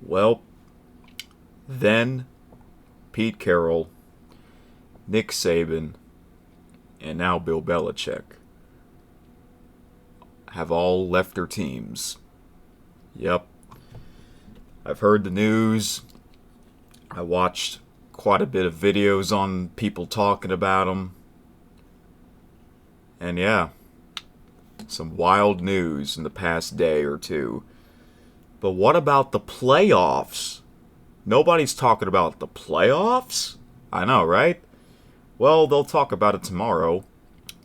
Well, then Pete Carroll, Nick Saban, and now Bill Belichick have all left their teams. Yep. I've heard the news. I watched quite a bit of videos on people talking about them. And yeah, some wild news in the past day or two. But what about the playoffs? Nobody's talking about the playoffs? I know, right? Well, they'll talk about it tomorrow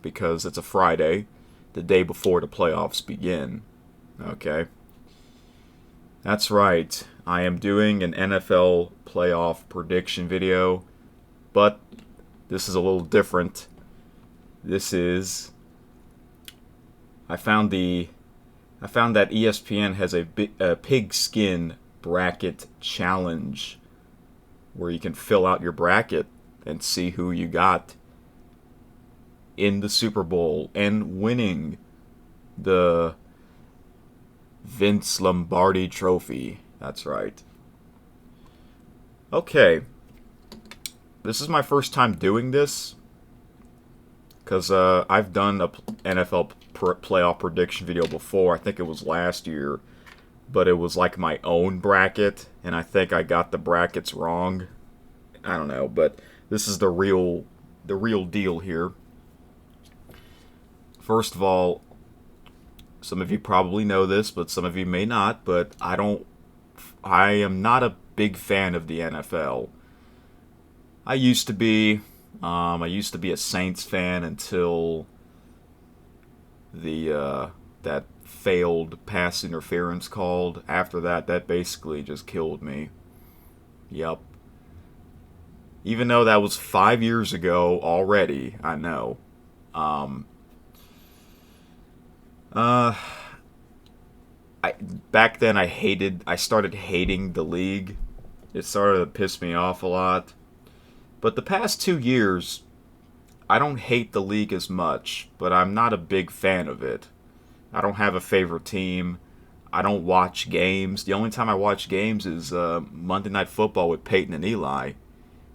because it's a Friday, the day before the playoffs begin. Okay? That's right. I am doing an NFL playoff prediction video, but this is a little different. This is I found that ESPN has a pigskin bracket challenge where you can fill out your bracket and see who you got in the Super Bowl and winning the Vince Lombardi trophy. That's right. Okay. This is my first time doing this because I've done a NFL playoff prediction video before. I think it was last year, but it was like my own bracket, and I think I got the brackets wrong. I don't know, but this is the real deal here. First of all, some of you probably know this, but some of you may not, but I am not a big fan of the NFL. I used to be. I used to be a Saints fan until that failed pass interference called. After that, that basically just killed me. Yep. Even though that was 5 years ago already, I know. Um, uh, back then I started hating the league. It started to piss me off a lot. But the past 2 years, I don't hate the league as much, but I'm not a big fan of it. I don't have a favorite team. I don't watch games. The only time I watch games is Monday Night Football with Peyton and Eli.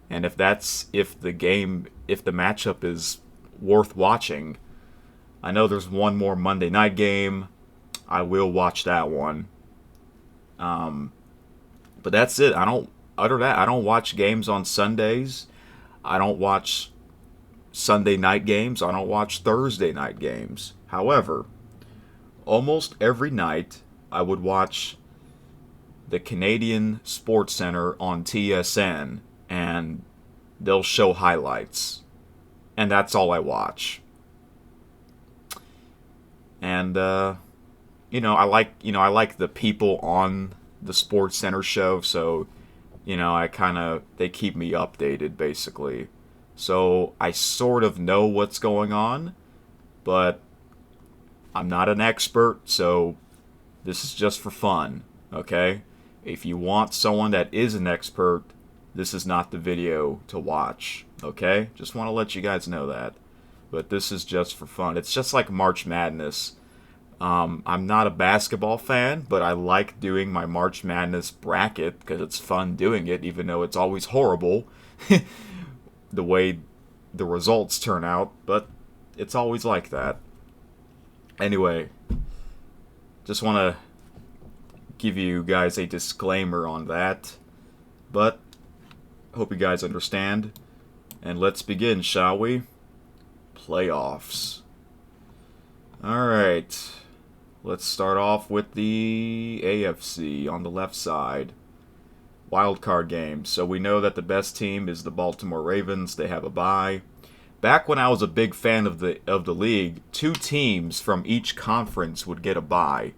And if the matchup is worth watching, I know there's one more Monday night game. I will watch that one. But that's it. Other than that, I don't watch games on Sundays. I don't watch Sunday night games. I don't watch Thursday night games. However, almost every night I would watch the Canadian Sports Center on TSN, and they'll show highlights. And that's all I watch. And I like the people on the Sports Center show, so they keep me updated basically. So I sort of know what's going on, but I'm not an expert, so this is just for fun, okay? If you want someone that is an expert, this is not the video to watch, okay? Just want to let you guys know that. But this is just for fun. It's just like March Madness. I'm not a basketball fan, but I like doing my March Madness bracket because it's fun doing it, even though it's always horrible the way the results turn out, but it's always like that. Anyway, just want to give you guys a disclaimer on that, but hope you guys understand. And let's begin, shall we? Playoffs. Alright. Let's start off with the AFC on the left side. Wildcard games. So we know that the best team is the Baltimore Ravens. They have a bye. Back when I was a big fan of the league, 2 teams from each conference would get a bye.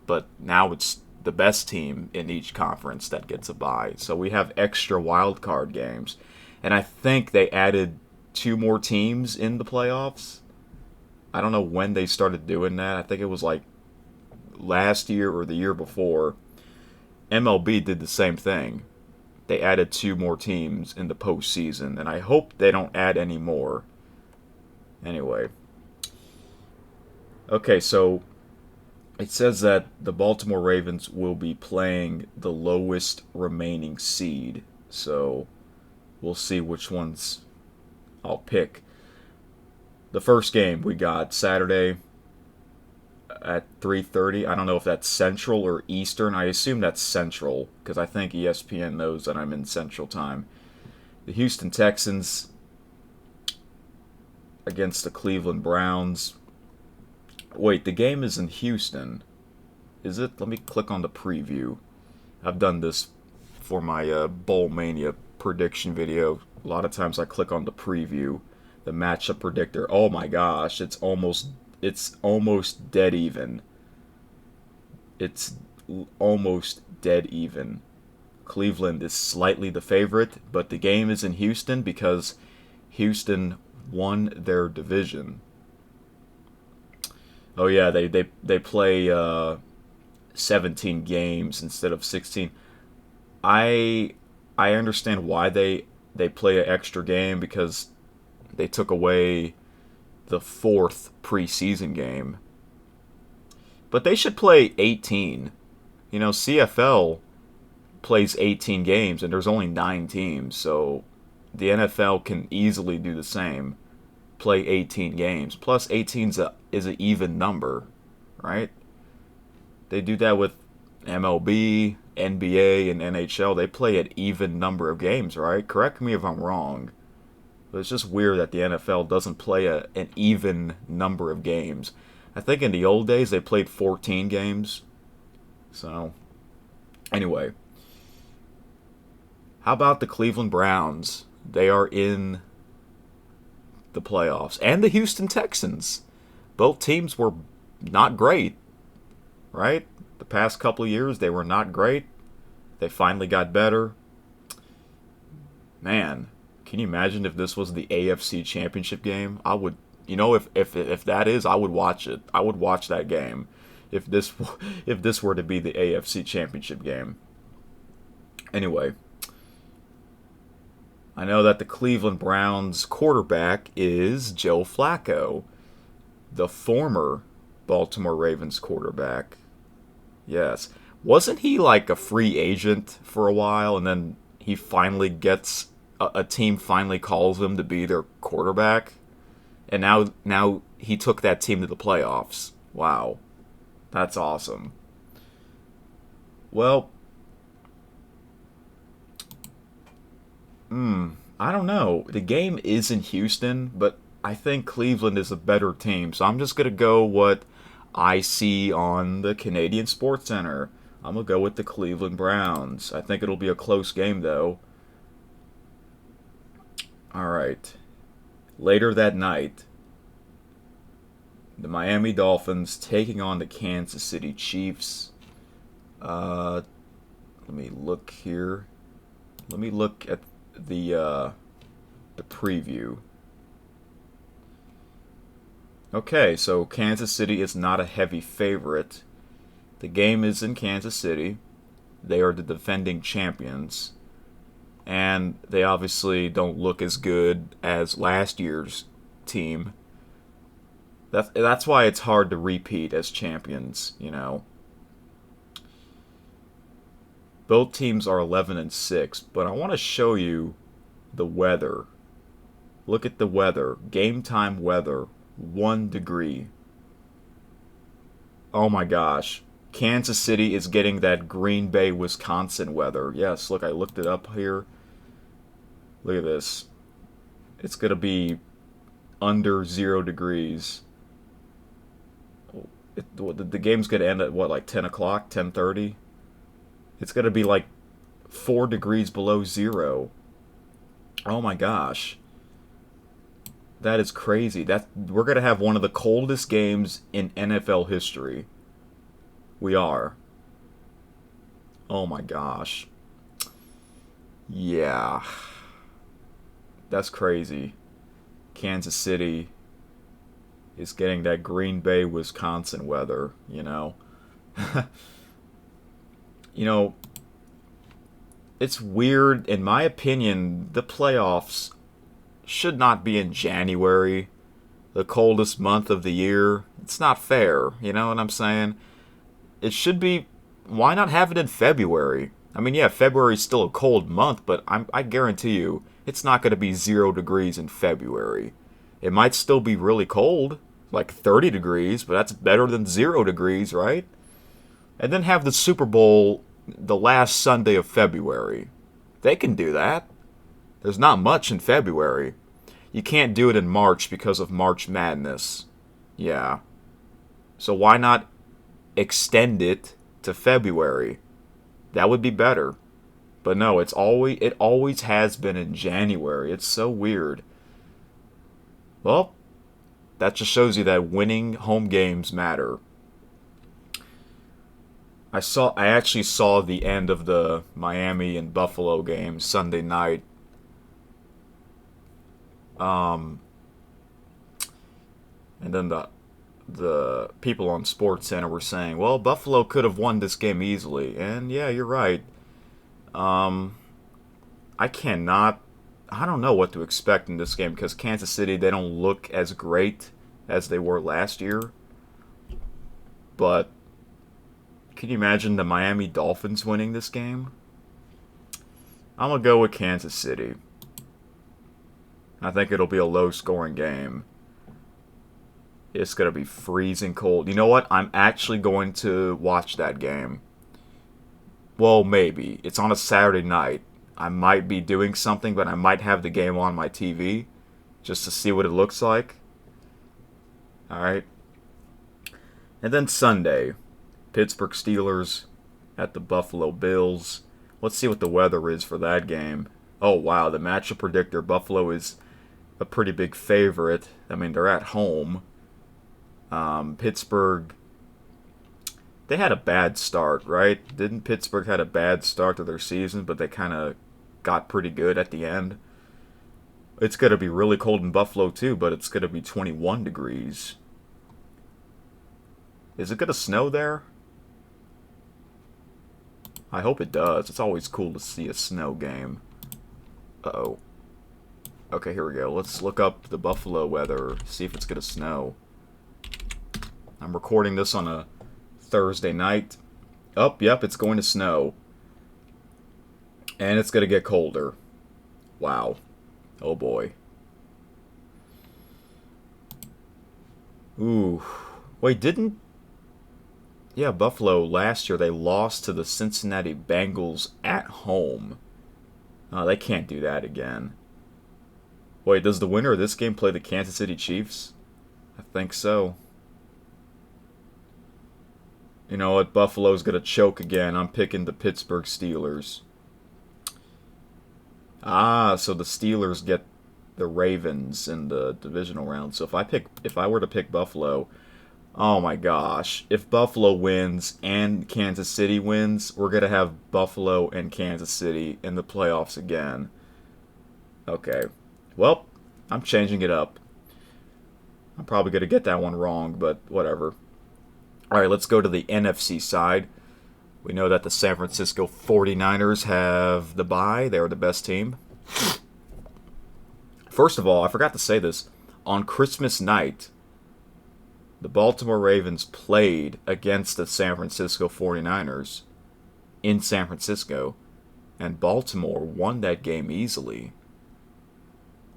But now it's the best team in each conference that gets a bye. So we have extra wildcard games. And I think they added 2 more teams in the playoffs. I don't know when they started doing that. I think it was like last year or the year before. MLB did the same thing. They added 2 more teams in the postseason, and I hope they don't add any more. Anyway. Okay, so It says that the Baltimore Ravens will be playing the lowest remaining seed. So we'll see which ones I'll pick. The first game we got Saturday at 3:30. I don't know if that's Central or Eastern. I assume that's Central because I think ESPN knows that I'm in Central Time. The Houston Texans against the Cleveland Browns. Wait, the game is in Houston. Is it? Let me click on the preview. I've done this for my Bowl Mania prediction video. A lot of times I click on the preview, the matchup predictor. Oh my gosh, it's almost dead even. It's almost dead even. Cleveland is slightly the favorite, but the game is in Houston because Houston won their division. Oh yeah, they play 17 games instead of 16. I I understand why they play an extra game because they took away the fourth preseason game. But they should play 18. You know, CFL plays 18 games and there's only 9 teams, so the NFL can easily do the same. Play 18 games. Plus 18 is an even number, right? They do that with MLB, NBA, and NHL. They play an even number of games, right? Correct me if I'm wrong. But it's just weird that the NFL doesn't play an even number of games. I think in the old days they played 14 games. So, anyway. How about the Cleveland Browns? They are in the playoffs. And the Houston Texans. Both teams were not great, right? The past couple of years, they were not great. They finally got better. Man, can you imagine if this was the AFC Championship game? I would, if that is, I would watch it. I would watch that game if this if this were to be the AFC Championship game. Anyway, I know that the Cleveland Browns quarterback is Joe Flacco, the former Baltimore Ravens quarterback. Yes. Wasn't he like a free agent for a while and then he finally gets a team finally calls him to be their quarterback? And now he took that team to the playoffs. Wow. That's awesome. Well, I don't know. The game is in Houston, but I think Cleveland is a better team. So I'm just going to go what I see on the Canadian Sports Center. I'm going to go with the Cleveland Browns. I think it'll be a close game, though. All right. Later that night, the Miami Dolphins taking on the Kansas City Chiefs. Let me look here. Let me look at the preview. Okay, so Kansas City is not a heavy favorite. The game is in Kansas City. They are the defending champions. And they obviously don't look as good as last year's team. That's why it's hard to repeat as champions, Both teams are 11-6, but I want to show you the weather. Look at the weather. Game time weather. 1 degree. Oh my gosh. Kansas City is getting that Green Bay, Wisconsin weather. Yes, look, I looked it up here. Look at this. It's going to be under 0 degrees. The game's going to end at, what, like 10 o'clock, 10:30? It's going to be like 4 degrees below 0. Oh my gosh. That is crazy. We're going to have one of the coldest games in NFL history. We are. Oh my gosh. Yeah. That's crazy. Kansas City is getting that Green Bay, Wisconsin weather, It's weird. In my opinion, the playoffs should not be in January, the coldest month of the year. It's not fair, you know what I'm saying? It should be. Why not have it in February? I mean, yeah, February's still a cold month, but I guarantee you, it's not going to be 0 degrees in February. It might still be really cold, like 30 degrees, but that's better than 0 degrees, right? And then have the Super Bowl the last Sunday of February. They can do that. There's not much in February. You can't do it in March because of March Madness. Yeah. So why not extend it to February? That would be better. But no, it always has been in January. It's so weird. Well, that just shows you that winning home games matter. I actually saw the end of the Miami and Buffalo game Sunday night. Um, and then the people on Sports Center were saying, "Well, Buffalo could have won this game easily." And yeah, you're right. Um, I cannot. I don't know what to expect in this game because Kansas City, they don't look as great as they were last year. But can you imagine the Miami Dolphins winning this game? I'm gonna go with Kansas City. I think it'll be a low-scoring game. It's gonna be freezing cold. You know what? I'm actually going to watch that game. Well, maybe. It's on a Saturday night. I might be doing something, but I might have the game on my TV just to see what it looks like. Alright. And then Sunday, Pittsburgh Steelers at the Buffalo Bills. Let's see what the weather is for that game. Oh, wow. The matchup predictor, Buffalo is a pretty big favorite. I mean, they're at home. Pittsburgh, they had a bad start, right? Didn't Pittsburgh had a bad start to their season, but they kind of got pretty good at the end? It's going to be really cold in Buffalo too, but it's going to be 21 degrees. Is it going to snow there? I hope it does. It's always cool to see a snow game. Uh-oh. Okay, here we go. Let's look up the Buffalo weather, see if it's going to snow. I'm recording this on a Thursday night. Oh, yep, it's going to snow. And it's going to get colder. Wow. Oh boy. Ooh. Wait, didn't... Yeah, Buffalo last year, they lost to the Cincinnati Bengals at home. Oh, they can't do that again. Wait, does the winner of this game play the Kansas City Chiefs? I think so. You know what? Buffalo's going to choke again. I'm picking the Pittsburgh Steelers. Ah, so the Steelers get the Ravens in the divisional round. So if I were to pick Buffalo, oh my gosh, if Buffalo wins and Kansas City wins, we're going to have Buffalo and Kansas City in the playoffs again. Okay. Well, I'm changing it up. I'm probably going to get that one wrong, but whatever. All right, let's go to the NFC side. We know that the San Francisco 49ers have the bye. They're the best team. First of all, I forgot to say this. On Christmas night, the Baltimore Ravens played against the San Francisco 49ers in San Francisco, and Baltimore won that game easily.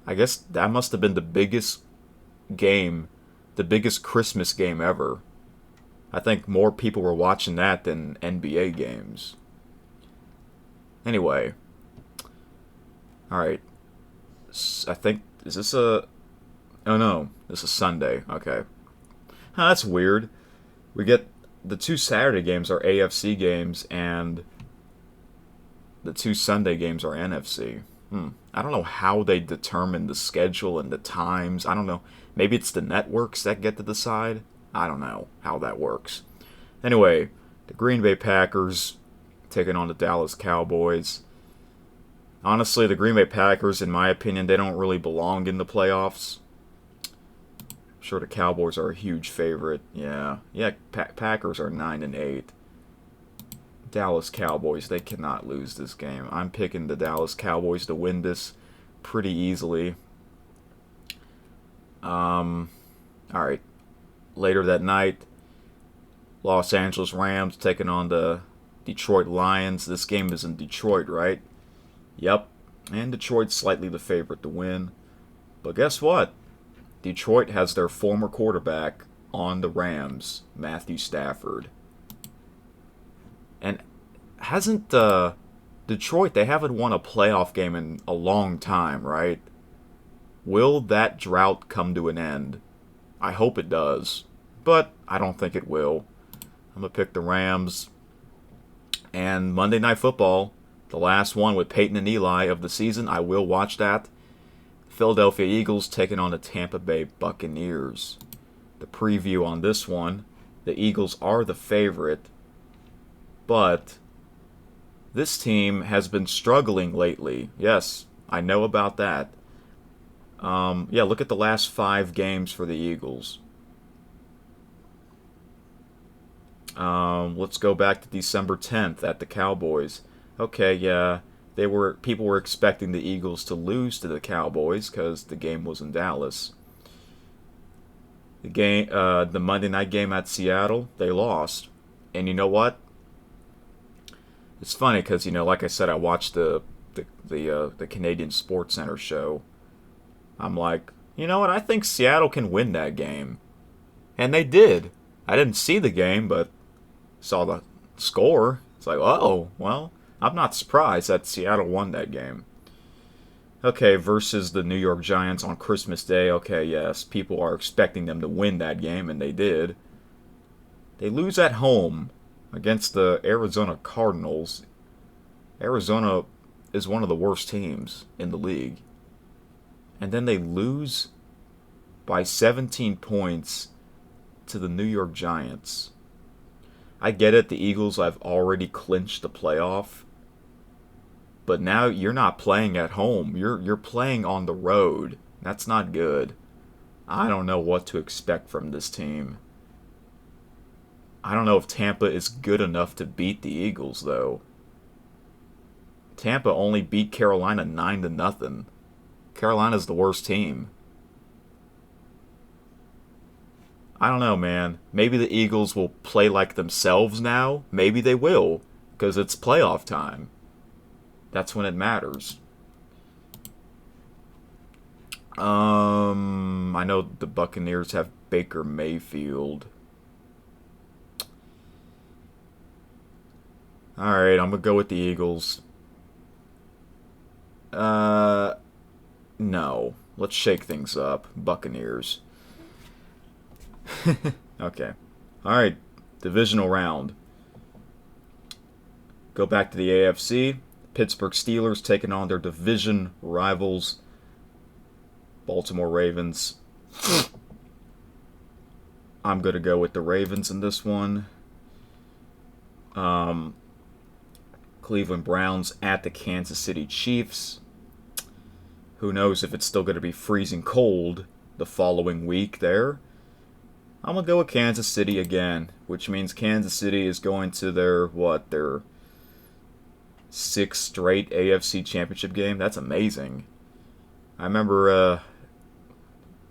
I guess that must have been the biggest game, the biggest Christmas game ever. I think more people were watching that than NBA games. Anyway. Alright. I think, is this a... Oh no, this is Sunday. Okay. Huh, that's weird. We get, the two Saturday games are AFC games, and the two Sunday games are NFC. I don't know how they determine the schedule and the times. I don't know. Maybe it's the networks that get to decide. I don't know how that works. Anyway, the Green Bay Packers taking on the Dallas Cowboys. Honestly, the Green Bay Packers, in my opinion, they don't really belong in the playoffs. I'm sure the Cowboys are a huge favorite. Yeah, Packers are 9-8. Dallas Cowboys, they cannot lose this game. I'm picking the Dallas Cowboys to win this pretty easily. All right. Later that night, Los Angeles Rams taking on the Detroit Lions. This game is in Detroit, right? Yep. And Detroit's slightly the favorite to win. But guess what? Detroit has their former quarterback on the Rams, Matthew Stafford. And hasn't Detroit, they haven't won a playoff game in a long time, right? Will that drought come to an end? I hope it does, but I don't think it will. I'm going to pick the Rams. And Monday Night Football, the last one with Peyton and Eli of the season, I will watch that. Philadelphia Eagles taking on the Tampa Bay Buccaneers. The preview on this one, the Eagles are the favorite, but this team has been struggling lately. Yes, I know about that. Yeah, look at the last 5 games for the Eagles. Let's go back to December 10th at the Cowboys. Okay, yeah, people were expecting the Eagles to lose to the Cowboys because the game was in Dallas. The Monday night game at Seattle, they lost, and you know what? It's funny because like I said, I watched the Canadian Sports Center show. I'm like, you know what? I think Seattle can win that game, and they did. I didn't see the game, but saw the score. It's like, oh, well, I'm not surprised that Seattle won that game. Okay, versus the New York Giants on Christmas Day. Okay, yes, people are expecting them to win that game, and they did. They lose at home against the Arizona Cardinals. Arizona is one of the worst teams in the league. And then they lose by 17 points to the New York Giants. I get it, the Eagles have already clinched the playoff. But now you're not playing at home. You're playing on the road. That's not good. I don't know what to expect from this team. I don't know if Tampa is good enough to beat the Eagles, though. Tampa only beat Carolina 9-0. Carolina's the worst team. I don't know, man. Maybe the Eagles will play like themselves now. Maybe they will, because it's playoff time. That's when it matters. I know the Buccaneers have Baker Mayfield. Alright, I'm going to go with the Eagles. No. Let's shake things up. Buccaneers. Okay. Alright, divisional round. Go back to the AFC. Pittsburgh Steelers taking on their division rivals, Baltimore Ravens. I'm going to go with the Ravens in this one. Cleveland Browns at the Kansas City Chiefs. Who knows if it's still going to be freezing cold the following week there. I'm going to go with Kansas City again, which means Kansas City is going to their 6th straight AFC Championship game. That's amazing. I remember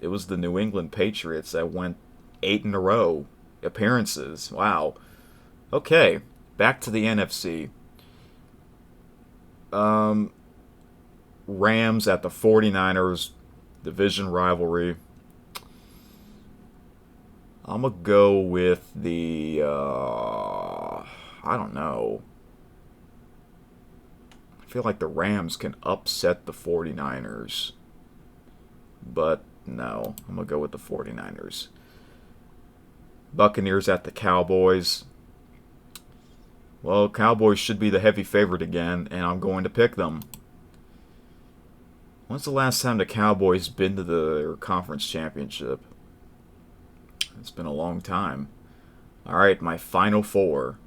it was the New England Patriots that went 8 in a row appearances. Wow. Okay, back to the NFC. Rams at the 49ers, division rivalry. I'm going to go with the, I don't know. I feel like the Rams can upset the 49ers. But no, I'm going to go with the 49ers. Buccaneers at the Cowboys. Well, Cowboys should be the heavy favorite again, and I'm going to pick them. When's the last time the Cowboys been to the conference championship? It's been a long time. Alright, my final 4.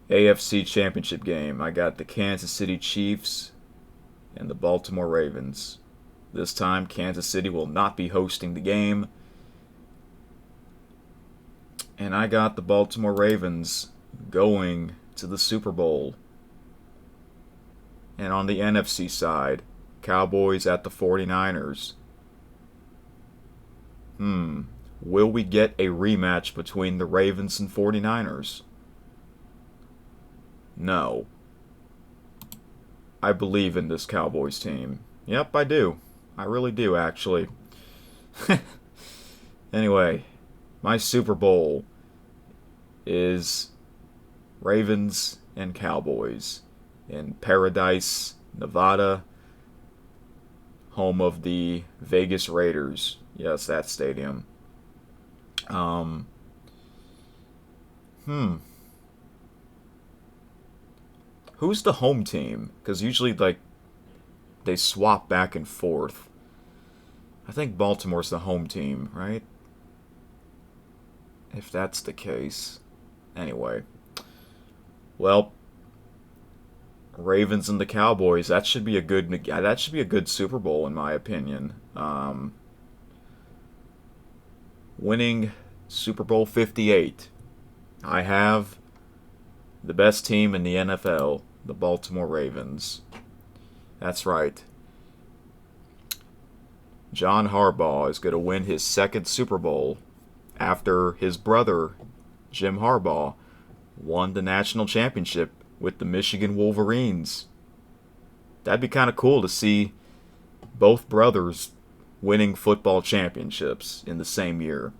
AFC Championship game. I got the Kansas City Chiefs and the Baltimore Ravens. This time, Kansas City will not be hosting the game. And I got the Baltimore Ravens going to the Super Bowl. And on the NFC side, Cowboys at the 49ers. Will we get a rematch between the Ravens and 49ers? No. I believe in this Cowboys team. Yep, I do. I really do, actually. Anyway, my Super Bowl is Ravens and Cowboys in Paradise, Nevada, home of the Vegas Raiders. Yes, that stadium. Um, hmm. Who's the home team? Because usually, like, they swap back and forth. I think Baltimore's the home team, right? If that's the case. Anyway. Well, Ravens and the Cowboys. That should be a good Super Bowl in my opinion. Winning Super Bowl 58. I have the best team in the NFL, the Baltimore Ravens. That's right. John Harbaugh is going to win his second Super Bowl after his brother, Jim Harbaugh, won the national championship with the Michigan Wolverines. That'd be kind of cool to see both brothers winning football championships in the same year.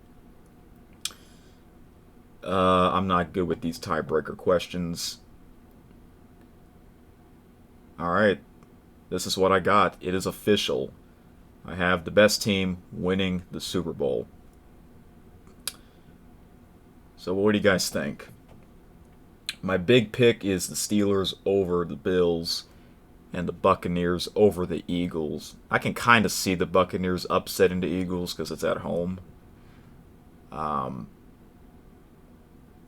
I'm not good with these tiebreaker questions. Alright, this is what I got. It is official. I have the best team winning the Super Bowl. So what do you guys think? My big pick is the Steelers over the Bills and the Buccaneers over the Eagles. I can kind of see the Buccaneers upsetting the Eagles because it's at home.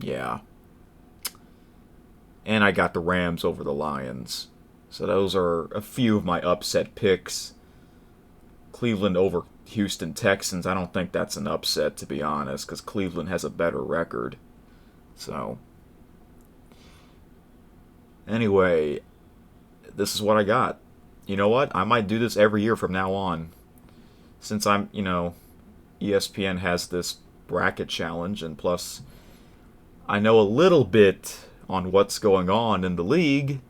Yeah. And I got the Rams over the Lions. So those are a few of my upset picks. Cleveland over Houston Texans. I don't think that's an upset, to be honest, because Cleveland has a better record. So, anyway, this is what I got. You know what? I might do this every year from now on. Since ESPN has this bracket challenge, and plus, I know a little bit on what's going on in the league.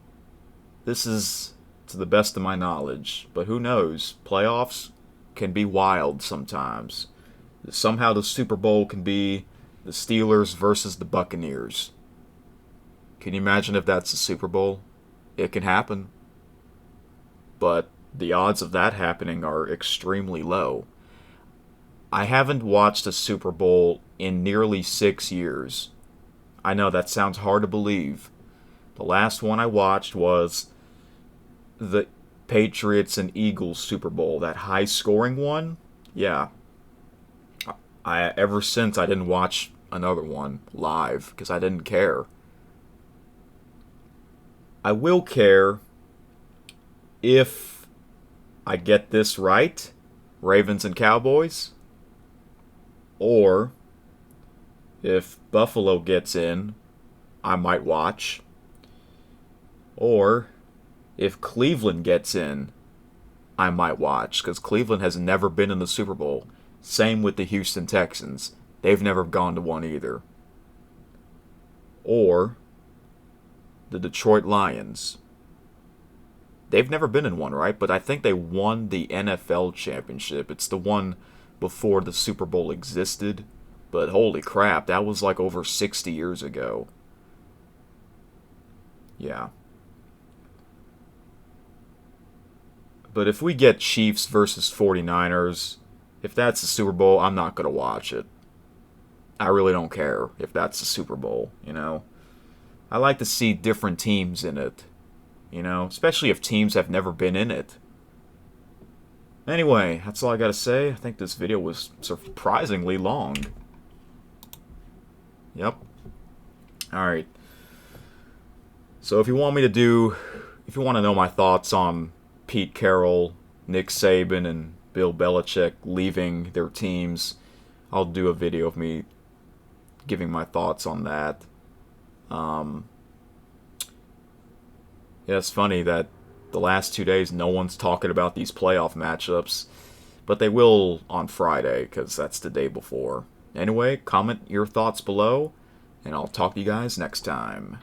This is to the best of my knowledge. But who knows? Playoffs can be wild sometimes. Somehow the Super Bowl can be the Steelers versus the Buccaneers. Can you imagine if that's the Super Bowl? It can happen. But the odds of that happening are extremely low. I haven't watched a Super Bowl in nearly 6 years. I know that sounds hard to believe. The last one I watched was the Patriots and Eagles Super Bowl, that high scoring one. Yeah. Ever since I didn't watch another one live because I didn't care. I will care if I get this right, Ravens and Cowboys, or if Buffalo gets in, I might watch, or if Cleveland gets in, I might watch, because Cleveland has never been in the Super Bowl. Same with the Houston Texans. They've never gone to one either. Or the Detroit Lions. They've never been in one, right? But I think they won the NFL championship. It's the one before the Super Bowl existed. But holy crap, that was like over 60 years ago. Yeah. But if we get Chiefs versus 49ers, if that's the Super Bowl, I'm not going to watch it. I really don't care if that's the Super Bowl, I like to see different teams in it, especially if teams have never been in it. Anyway, that's all I got to say. I think this video was surprisingly long. Yep. Alright. So if you want to know my thoughts on Pete Carroll, Nick Saban, and Bill Belichick leaving their teams, I'll do a video of me giving my thoughts on that. Yeah, it's funny that the last 2 days no one's talking about these playoff matchups, but they will on Friday because that's the day before. Anyway, comment your thoughts below, and I'll talk to you guys next time.